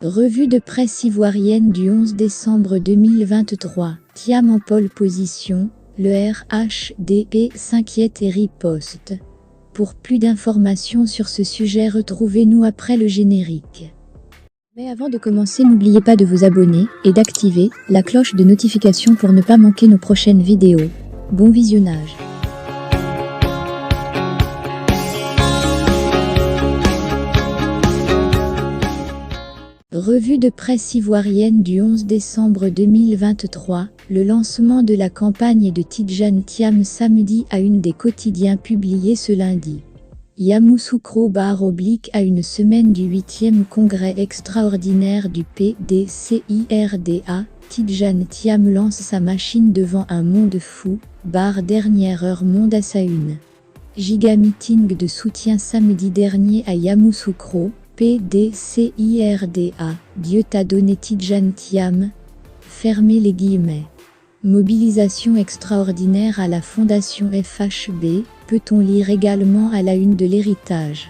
Revue de presse ivoirienne du 11 décembre 2023. Thiam en pole position, le RHDP s'inquiète et riposte. Pour plus d'informations sur ce sujet, retrouvez-nous après le générique. Mais avant de commencer, n'oubliez pas de vous abonner et d'activer la cloche de notification pour ne pas manquer nos prochaines vidéos. Bon visionnage. Revue de presse ivoirienne du 11 décembre 2023, le lancement de la campagne de Tidjane Thiam samedi à une des quotidiens publiés ce lundi. Yamoussoukro / à une semaine du 8e congrès extraordinaire du PDCIRDA, Tidjane Thiam lance sa machine devant un monde fou, dernière heure monde à sa une. Giga meeting de soutien samedi dernier à Yamoussoukro, PDCIRDA, Dieu t'a donné Tidjane Thiam. Fermez les guillemets. Mobilisation extraordinaire à la Fondation FHB, peut-on lire également à la une de l'héritage.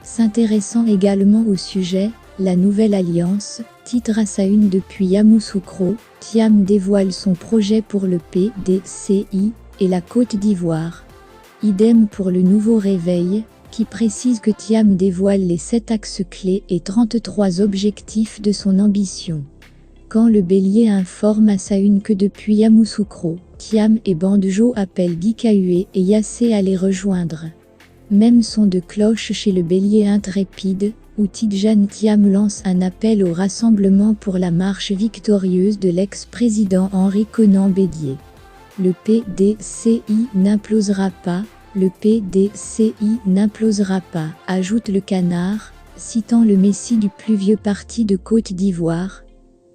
S'intéressant également au sujet, la nouvelle alliance, titre à sa une depuis Yamoussoukro, Thiam dévoile son projet pour le PDCI et la Côte d'Ivoire. Idem pour le nouveau réveil, qui précise que Thiam dévoile les 7 axes clés et 33 objectifs de son ambition. Quand le Bélier informe à sa une que depuis Yamoussoukro, Thiam et Bandjo appellent Guy Kahué et Yassé à les rejoindre. Même son de cloche chez le Bélier intrépide, où Tidjane Thiam lance un appel au rassemblement pour la marche victorieuse de l'ex-président Henri Konan Bédié. Le PDCI n'implosera pas. Le PDCI n'implosera pas, ajoute le Canard, citant le messie du plus vieux parti de Côte d'Ivoire.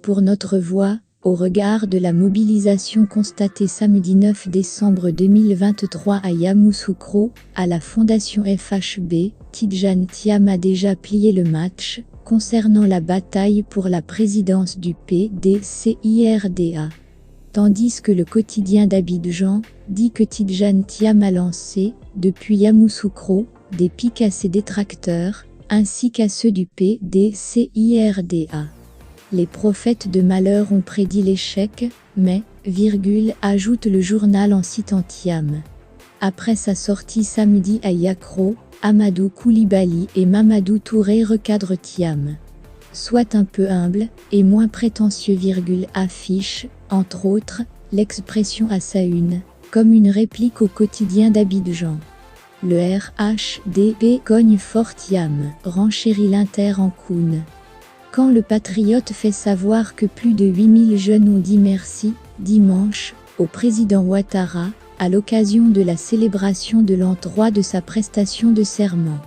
Pour notre voix, au regard de la mobilisation constatée samedi 9 décembre 2023 à Yamoussoukro, à la Fondation FHB, Tidjane Thiam a déjà plié le match, concernant la bataille pour la présidence du PDCIRDA. Tandis que le quotidien d'Abidjan dit que Tidjane Thiam a lancé, depuis Yamoussoukro, des pics à ses détracteurs, ainsi qu'à ceux du PDCIRDA. Les prophètes de malheur ont prédit l'échec, mais, ajoute le journal en citant Thiam. Après sa sortie samedi à Yakro, Amadou Koulibaly et Mamadou Touré recadrent Thiam. Soit un peu humble, et moins prétentieux, affiche, entre autres, l'expression à sa une, comme une réplique au quotidien d'Abidjan. Le RHDP cogne fort Thiam, renchérit l'Inter en Koun. Quand le Patriote fait savoir que plus de 8000 jeunes ont dit merci, dimanche, au président Ouattara, à l'occasion de la célébration de l'an 3 de sa prestation de serment.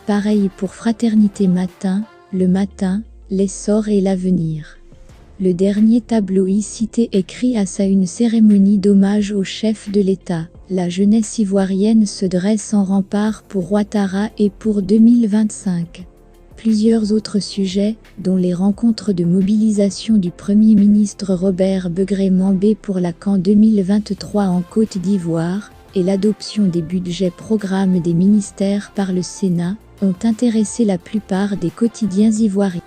Pareil pour Fraternité Matin, le matin, l'essor et l'avenir. Le dernier tabloïd cité écrit à sa une cérémonie d'hommage au chef de l'État. La jeunesse ivoirienne se dresse en rempart pour Ouattara et pour 2025. Plusieurs autres sujets, dont les rencontres de mobilisation du Premier ministre Robert Begré-Mambé pour la CAN 2023 en Côte d'Ivoire, et l'adoption des budgets programmes des ministères par le Sénat, ont intéressé la plupart des quotidiens ivoiriens.